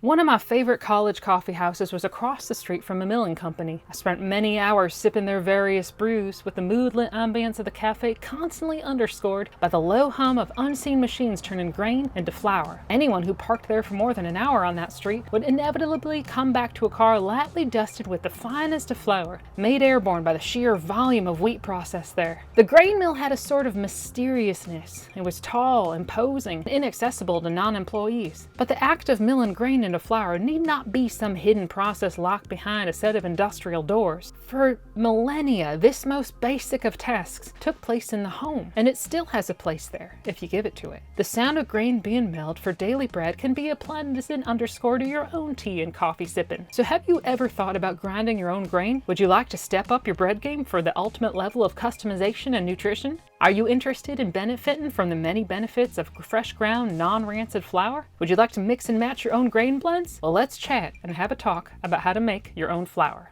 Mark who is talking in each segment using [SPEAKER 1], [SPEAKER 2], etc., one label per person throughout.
[SPEAKER 1] One of my favorite college coffee houses was across the street from a milling company. I spent many hours sipping their various brews, with the mood-lit ambience of the cafe constantly underscored by the low hum of unseen machines turning grain into flour. Anyone who parked there for more than an hour on that street would inevitably come back to a car lightly dusted with the finest of flour, made airborne by the sheer volume of wheat processed there. The grain mill had a sort of mysteriousness. It was tall, imposing, and inaccessible to non-employees. But the act of milling grain into flour need not be some hidden process locked behind a set of industrial doors. For millennia, this most basic of tasks took place in the home, and it still has a place there, if you give it to it. The sound of grain being milled for daily bread can be a pleasant underscore to your own tea and coffee sipping. So have you ever thought about grinding your own grain? Would you like to step up your bread game for the ultimate level of customization and nutrition? Are you interested in benefiting from the many benefits of fresh ground, non-rancid flour? Would you like to mix and match your own grain blends? Well, let's chat and have a talk about how to make your own flour.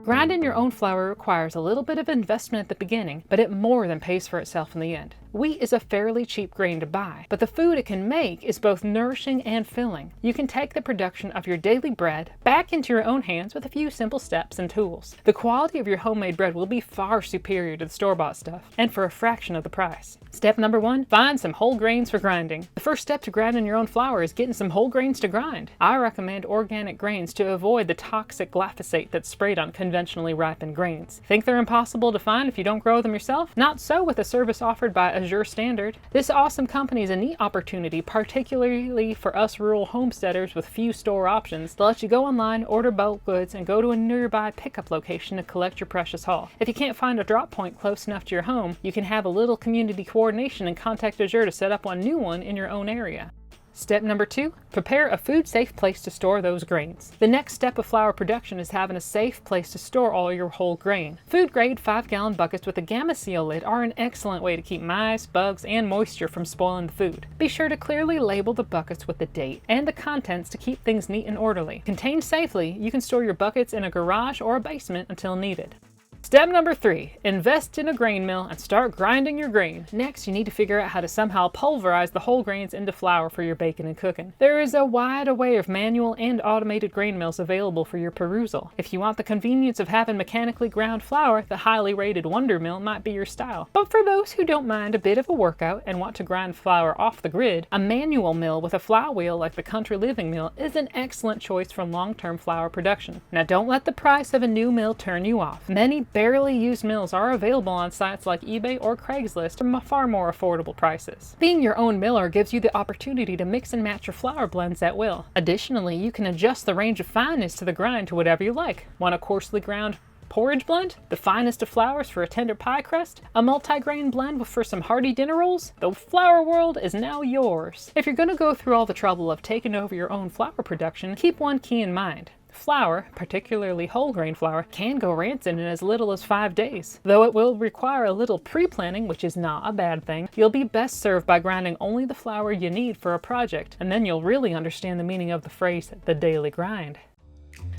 [SPEAKER 1] Grinding your own flour requires a little bit of investment at the beginning, but it more than pays for itself in the end. Wheat is a fairly cheap grain to buy, but the food it can make is both nourishing and filling. You can take the production of your daily bread back into your own hands with a few simple steps and tools. The quality of your homemade bread will be far superior to the store-bought stuff, and for a fraction of the price. Step number 1, find some whole grains for grinding. The first step to grinding your own flour is getting some whole grains to grind. I recommend organic grains to avoid the toxic glyphosate that's sprayed on conventionally ripened grains. Think they're impossible to find if you don't grow them yourself? Not so with a service offered by Azure Standard. This awesome company is a neat opportunity, particularly for us rural homesteaders with few store options, to let you go online, order bulk goods, and go to a nearby pickup location to collect your precious haul. If you can't find a drop point close enough to your home, you can have a little community coordination and contact Azure to set up one new one in your own area. Step number 2, prepare a food-safe place to store those grains. The next step of flour production is having a safe place to store all your whole grain. Food-grade 5-gallon buckets with a gamma seal lid are an excellent way to keep mice, bugs, and moisture from spoiling the food. Be sure to clearly label the buckets with the date and the contents to keep things neat and orderly. Contained safely, you can store your buckets in a garage or a basement until needed. Step number 3, invest in a grain mill and start grinding your grain. Next, you need to figure out how to somehow pulverize the whole grains into flour for your baking and cooking. There is a wide array of manual and automated grain mills available for your perusal. If you want the convenience of having mechanically ground flour, the highly rated Wonder Mill might be your style. But for those who don't mind a bit of a workout and want to grind flour off the grid, a manual mill with a flywheel like the Country Living Mill is an excellent choice for long-term flour production. Now, don't let the price of a new mill turn you off. Many barely used mills are available on sites like eBay or Craigslist at far more affordable prices. Being your own miller gives you the opportunity to mix and match your flour blends at will. Additionally, you can adjust the range of fineness to the grind to whatever you like. Want a coarsely ground porridge blend? The finest of flours for a tender pie crust? A multi-grain blend for some hearty dinner rolls? The flour world is now yours. If you're going to go through all the trouble of taking over your own flour production, keep one key in mind. Flour, particularly whole grain flour, can go rancid in as little as 5 days. Though it will require a little pre-planning, which is not a bad thing, you'll be best served by grinding only the flour you need for a project, and then you'll really understand the meaning of the phrase, the daily grind.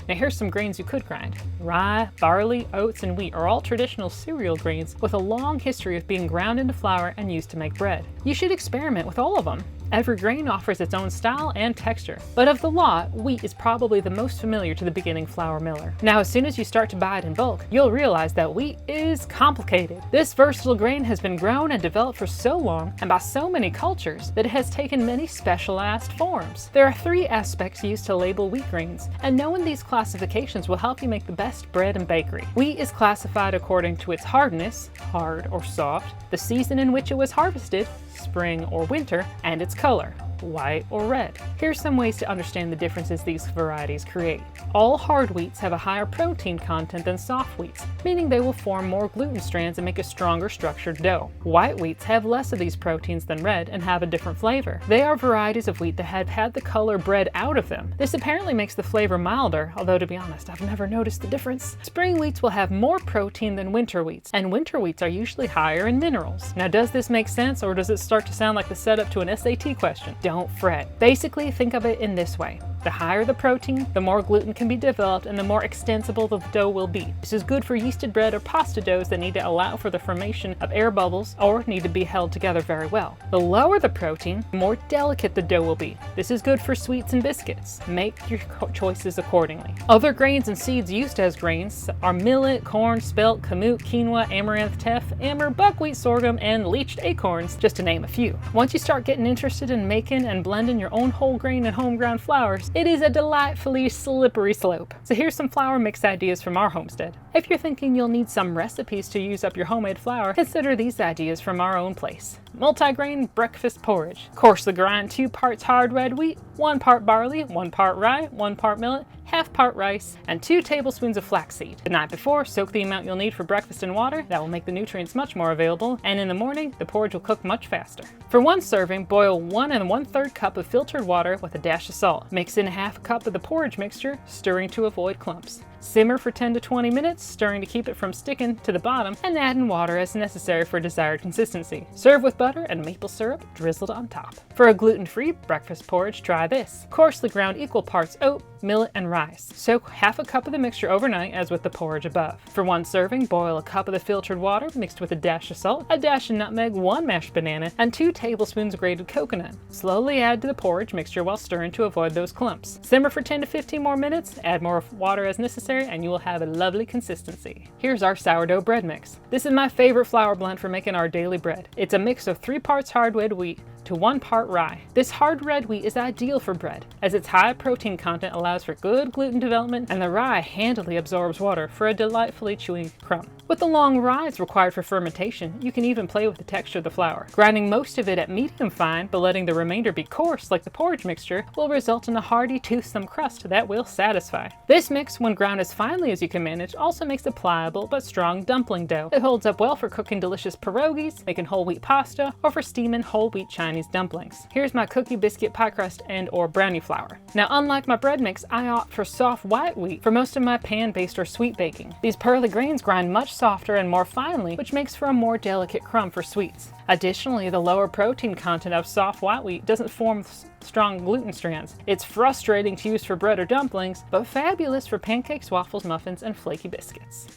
[SPEAKER 1] Now here's some grains you could grind. Rye, barley, oats, and wheat are all traditional cereal grains with a long history of being ground into flour and used to make bread. You should experiment with all of them. Every grain offers its own style and texture, but of the lot, wheat is probably the most familiar to the beginning flour miller. Now, as soon as you start to buy it in bulk, you'll realize that wheat is complicated. This versatile grain has been grown and developed for so long and by so many cultures that it has taken many specialized forms. There are 3 aspects used to label wheat grains, and knowing these classifications will help you make the best bread and bakery. Wheat is classified according to its hardness, hard or soft, the season in which it was harvested, spring or winter, and its color, white or red. Here's some ways to understand the differences these varieties create. All hard wheats have a higher protein content than soft wheats, meaning they will form more gluten strands and make a stronger structured dough. White wheats have less of these proteins than red and have a different flavor. They are varieties of wheat that have had the color bred out of them. This apparently makes the flavor milder, although to be honest, I've never noticed the difference. Spring wheats will have more protein than winter wheats, and winter wheats are usually higher in minerals. Now, does this make sense, or does it start to sound like the setup to an SAT question? Don't fret. Basically, think of it in this way. The higher the protein, the more gluten can be developed and the more extensible the dough will be. This is good for yeasted bread or pasta doughs that need to allow for the formation of air bubbles or need to be held together very well. The lower the protein, the more delicate the dough will be. This is good for sweets and biscuits. Make your choices accordingly. Other grains and seeds used as grains are millet, corn, spelt, kamut, quinoa, amaranth, teff, emmer, buckwheat, sorghum, and leached acorns, just to name a few. Once you start getting interested in making and blending your own whole grain and home ground flours, it is a delightfully slippery slope. So here's some flour mix ideas from our homestead. If you're thinking you'll need some recipes to use up your homemade flour, consider these ideas from our own place. Multigrain breakfast porridge. Coarsely grind 2 parts hard red wheat, 1 part barley, 1 part rye, 1 part millet, half part rice, and 2 tablespoons of flaxseed. The night before, soak the amount you'll need for breakfast in water. That will make the nutrients much more available, and in the morning, the porridge will cook much faster. For one serving, boil 1 1/3 cup of filtered water with a dash of salt. Mix in ½ cup of the porridge mixture, stirring to avoid clumps. Simmer for 10 to 20 minutes, stirring to keep it from sticking to the bottom, and add in water as necessary for desired consistency. Serve with butter and maple syrup drizzled on top. For a gluten-free breakfast porridge, try this. Coarsely ground equal parts oat, millet, and rice. Soak ½ cup of the mixture overnight as with the porridge above. For one serving, boil a cup of the filtered water mixed with a dash of salt, a dash of nutmeg, 1 mashed banana, and 2 tablespoons grated coconut. Slowly add to the porridge mixture while stirring to avoid those clumps. Simmer for 10 to 15 more minutes, add more water as necessary, and you will have a lovely consistency. Here's our sourdough bread mix. This is my favorite flour blend for making our daily bread. It's a mix of 3 parts hard red wheat to 1 part rye. This hard red wheat is ideal for bread, as its high protein content allows for good gluten development, and the rye handily absorbs water for a delightfully chewy crumb. With the long rise required for fermentation, you can even play with the texture of the flour. Grinding most of it at medium fine, but letting the remainder be coarse like the porridge mixture, will result in a hearty, toothsome crust that will satisfy. This mix, when ground as finely as you can manage, also makes a pliable but strong dumpling dough. It holds up well for cooking delicious pierogies, making whole wheat pasta, or for steaming whole wheat Chinese dumplings. Here's my cookie, biscuit, pie crust, and or brownie flour. Now, unlike my bread mix, I opt for soft white wheat for most of my pan-based or sweet baking. These pearly grains grind much softer and more finely, which makes for a more delicate crumb for sweets. Additionally, the lower protein content of soft white wheat doesn't form strong gluten strands. It's frustrating to use for bread or dumplings, but fabulous for pancakes, waffles, muffins, and flaky biscuits.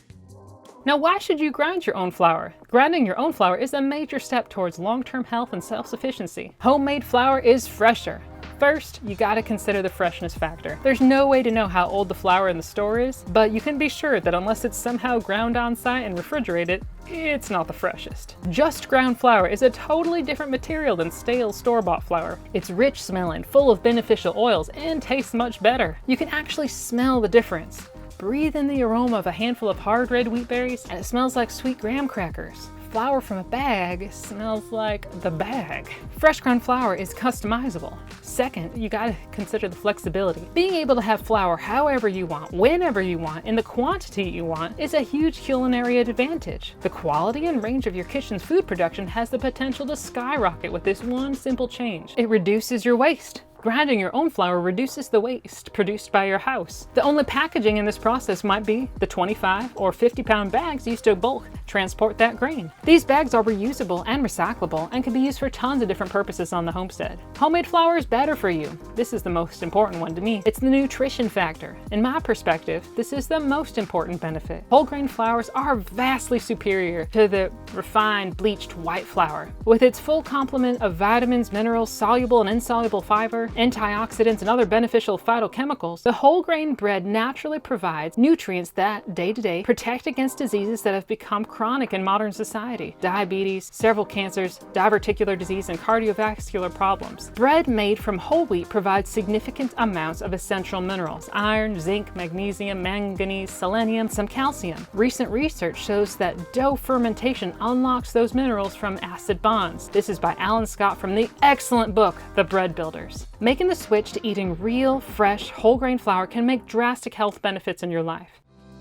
[SPEAKER 1] Now, why should you grind your own flour? Grinding your own flour is a major step towards long-term health and self-sufficiency. Homemade flour is fresher. First, you gotta consider the freshness factor. There's no way to know how old the flour in the store is, but you can be sure that unless it's somehow ground on site and refrigerated, it's not the freshest. Just ground flour is a totally different material than stale store-bought flour. It's rich smelling, full of beneficial oils, and tastes much better. You can actually smell the difference. Breathe in the aroma of a handful of hard red wheat berries, and it smells like sweet graham crackers. Flour from a bag smells like the bag. Fresh ground flour is customizable. Second, you gotta consider the flexibility. Being able to have flour however you want, whenever you want, in the quantity you want is a huge culinary advantage. The quality and range of your kitchen's food production has the potential to skyrocket with this one simple change. It reduces your waste. Grinding your own flour reduces the waste produced by your house. The only packaging in this process might be the 25 or 50-pound bags used to bulk transport that grain. These bags are reusable and recyclable and can be used for tons of different purposes on the homestead. Homemade flour is better for you. This is the most important one to me. It's the nutrition factor. In my perspective, this is the most important benefit. Whole grain flours are vastly superior to the refined, bleached white flour. With its full complement of vitamins, minerals, soluble and insoluble fiber, antioxidants, and other beneficial phytochemicals, the whole grain bread naturally provides nutrients that, day to day, protect against diseases that have become chronic in modern society. Diabetes, several cancers, diverticular disease, and cardiovascular problems. Bread made from whole wheat provides significant amounts of essential minerals: iron, zinc, magnesium, manganese, selenium, some calcium. Recent research shows that dough fermentation unlocks those minerals from acid bonds. This is by Alan Scott from the excellent book, The Bread Builders. Making the switch to eating real, fresh, whole grain flour can make drastic health benefits in your life.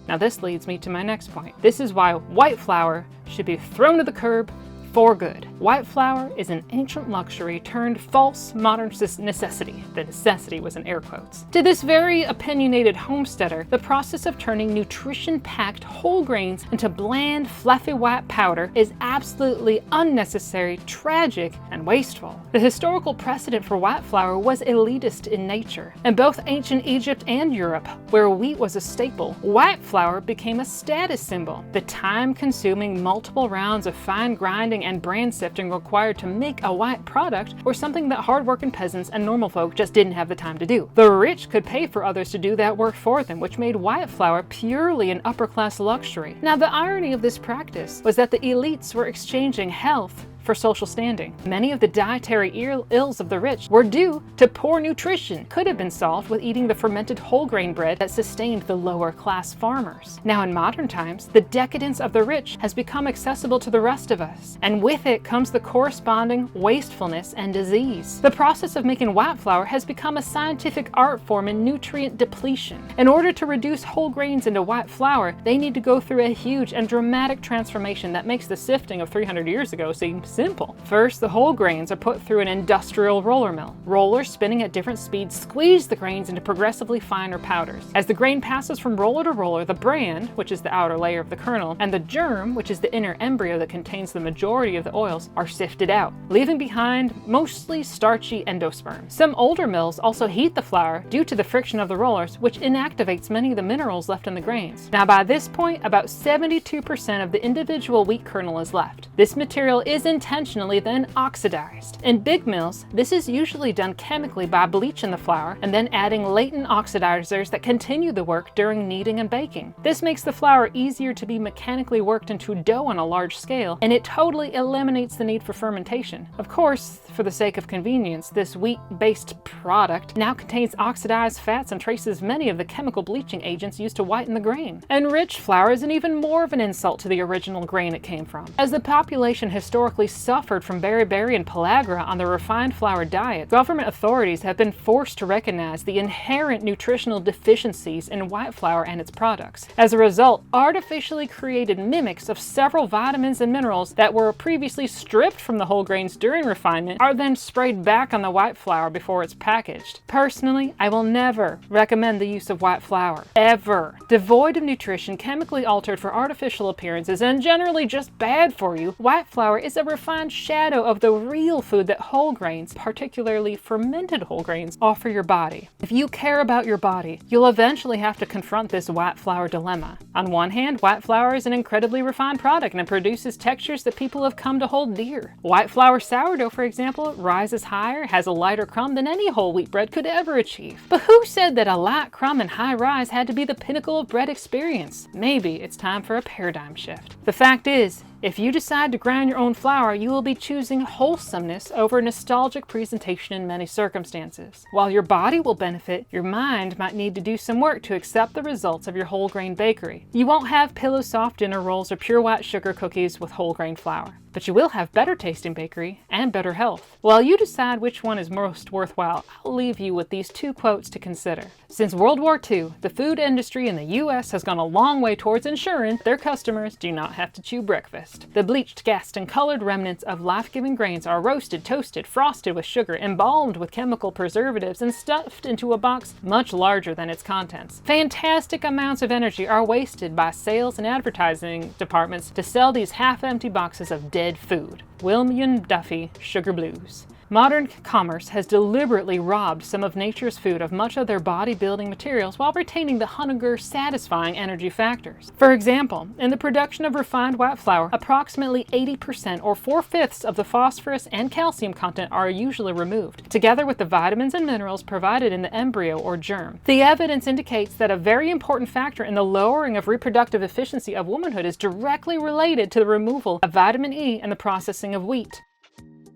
[SPEAKER 1] Now this leads me to my next point. This is why white flour should be thrown to the curb, for good. White flour is an ancient luxury turned false modern necessity. The necessity was in air quotes. To this very opinionated homesteader, the process of turning nutrition-packed whole grains into bland, fluffy white powder is absolutely unnecessary, tragic, and wasteful. The historical precedent for white flour was elitist in nature. In both ancient Egypt and Europe, where wheat was a staple, white flour became a status symbol. The time-consuming multiple rounds of fine grinding and brand sifting required to make a white product were something that hard-working peasants and normal folk just didn't have the time to do. The rich could pay for others to do that work for them, which made white flour purely an upper-class luxury. Now, the irony of this practice was that the elites were exchanging health for social standing. Many of the dietary ills of the rich were due to poor nutrition, could have been solved with eating the fermented whole grain bread that sustained the lower class farmers. Now in modern times, the decadence of the rich has become accessible to the rest of us, and with it comes the corresponding wastefulness and disease. The process of making white flour has become a scientific art form in nutrient depletion. In order to reduce whole grains into white flour, they need to go through a huge and dramatic transformation that makes the sifting of 300 years ago seem simple. First, the whole grains are put through an industrial roller mill. Rollers spinning at different speeds squeeze the grains into progressively finer powders. As the grain passes from roller to roller, the bran, which is the outer layer of the kernel, and the germ, which is the inner embryo that contains the majority of the oils, are sifted out, leaving behind mostly starchy endosperm. Some older mills also heat the flour due to the friction of the rollers, which inactivates many of the minerals left in the grains. Now by this point, about 72% of the individual wheat kernel is left. This material is intentionally then oxidized. In big mills, this is usually done chemically by bleaching the flour and then adding latent oxidizers that continue the work during kneading and baking. This makes the flour easier to be mechanically worked into dough on a large scale, and it totally eliminates the need for fermentation. Of course, for the sake of convenience, this wheat-based product now contains oxidized fats and traces many of the chemical bleaching agents used to whiten the grain. Enriched flour is even more of an insult to the original grain it came from. As the population historically suffered from beriberi and pellagra on the refined flour diet, government authorities have been forced to recognize the inherent nutritional deficiencies in white flour and its products. As a result, artificially created mimics of several vitamins and minerals that were previously stripped from the whole grains during refinement are then sprayed back on the white flour before it's packaged. Personally, I will never recommend the use of white flour, ever. Devoid of nutrition, chemically altered for artificial appearances, and generally just bad for you, white flour is a refined shadow of the real food that whole grains, particularly fermented whole grains, offer your body. If you care about your body, you'll eventually have to confront this white flour dilemma. On one hand, white flour is an incredibly refined product and it produces textures that people have come to hold dear. White flour sourdough, for example, rises higher, has a lighter crumb than any whole wheat bread could ever achieve. But who said that a light crumb and high rise had to be the pinnacle of bread experience? Maybe it's time for a paradigm shift. The fact is, if you decide to grind your own flour, you will be choosing wholesomeness over nostalgic presentation in many circumstances. While your body will benefit, your mind might need to do some work to accept the results of your whole grain bakery. You won't have pillow soft dinner rolls or pure white sugar cookies with whole grain flour, but you will have better tasting bakery and better health. While you decide which one is most worthwhile, I'll leave you with these two quotes to consider. Since World War II, the food industry in the US has gone a long way towards ensuring their customers do not have to chew breakfast. The bleached, gassed, and colored remnants of life-giving grains are roasted, toasted, frosted with sugar, embalmed with chemical preservatives, and stuffed into a box much larger than its contents. Fantastic amounts of energy are wasted by sales and advertising departments to sell these half-empty boxes of dead food. William Duffy, Sugar Blues. Modern commerce has deliberately robbed some of nature's food of much of their bodybuilding materials while retaining the hunger-satisfying energy factors. For example, in the production of refined white flour, approximately 80% or 4/5 of the phosphorus and calcium content are usually removed, together with the vitamins and minerals provided in the embryo or germ. The evidence indicates that a very important factor in the lowering of reproductive efficiency of womanhood is directly related to the removal of vitamin E and the processing of wheat.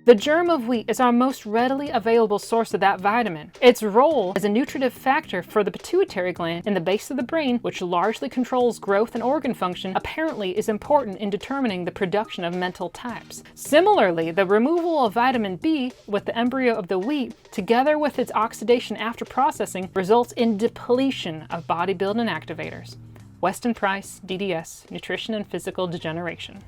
[SPEAKER 1] The germ of wheat is our most readily available source of that vitamin. Its role as a nutritive factor for the pituitary gland in the base of the brain, which largely controls growth and organ function, apparently is important in determining the production of mental types. Similarly, the removal of vitamin B with the embryo of the wheat, together with its oxidation after processing, results in depletion of bodybuilding activators. Weston Price, DDS, Nutrition and Physical Degeneration.